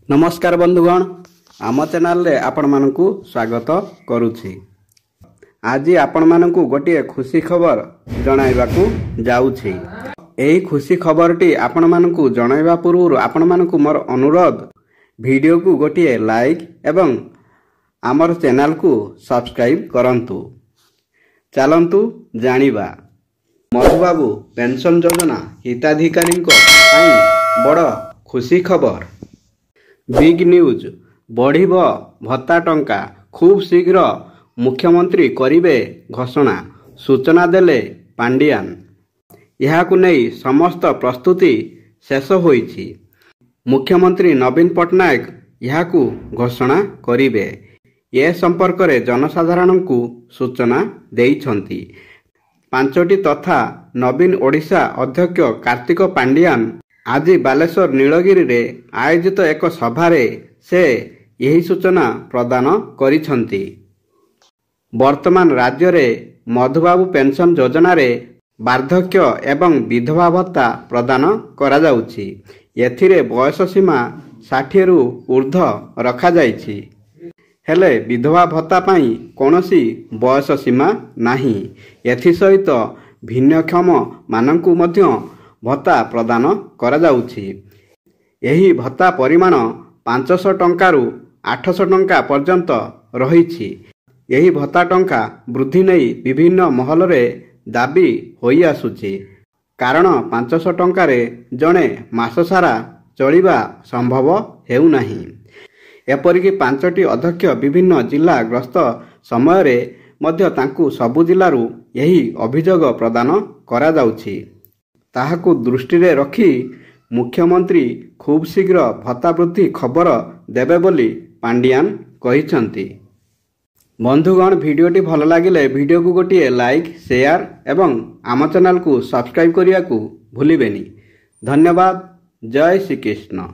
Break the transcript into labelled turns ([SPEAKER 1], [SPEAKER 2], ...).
[SPEAKER 1] नमस्कार बंधुगण, आम चैनल रे आपण मानकु स्वागत करुछि। आज आपण मानकु गोटे खुशी खबर जणाइबाकू जाउछि। एही खुशी खबरटी आपण मानकु जणाइबा पूर्व आपण मानकु मोर अनुरोध, वीडियो को गोटे लाइक एवं आमर चैनल को सब्सक्राइब करंतु। चलंतु जानिबा मधुबाबू पेंशन योजना हिताधिकारी बड़ खुशी खबर। बिग न्यूज बढ़िब भत्ता टंका खूब शीघ्र मुख्यमंत्री करिवे घोषणा, सूचना देले पांडियान। यहाकु नहीं समस्त प्रस्तुति शेष होईछि। मुख्यमंत्री नवीन पट्टनायक यहाकु घोषणा करिवे। ए संपर्क रे जनसाधारण को सूचना देइछंती। पांचटी तथा नवीन ओडिशा अध्यक्ष कार्तिक पांडियान आज बालेश्वर नीलगिरी रे आयोजित एक सभारे से यही सूचना प्रदान करिछंती। वर्तमान राज्य रे मधुबाबू पेंशन योजना रे वार्धक्य एवं विधवा भत्ता प्रदान करा जाउछि। एथिरे बयस सीमा 60 रु ऊर्ध्व रखा जाइछि। हेले विधवा भत्ता पाई कोनोसी बयस सीमा नाही। एथि सहित भिन्नक्षम मानंकु मध्य भत्ता प्रदान करा जाउछि। एही भत्ता परिमाण 500 टंका रु 800 टंका पर्यंत रहिछि। एही भत्ता टंका वृद्धि नहीं विभिन्न महल रे दाबी होई आसुछि। कारण 500 टंका रे जणे मास सारा चलिबा संभव हेउ नाही। एपरिकी 5टी अध्यक्ष विभिन्न जिला ग्रस्त समय रे मध्य तांकु सबु जिल्लारू यही अभियोग प्रदान करा जाउछि। ताहाकु दृष्टि रे रखी मुख्यमंत्री खूब शीघ्र भत्ता वृद्धि खबर देबे बोली पांडियान कहिसंती। बंधुगण, वीडियोटी भल लागिले वीडियो को गोटे लाइक, शेयर एवं आम चैनल को सब्सक्राइब करिया को भूलिबेनी। धन्यवाद। जय श्री कृष्ण।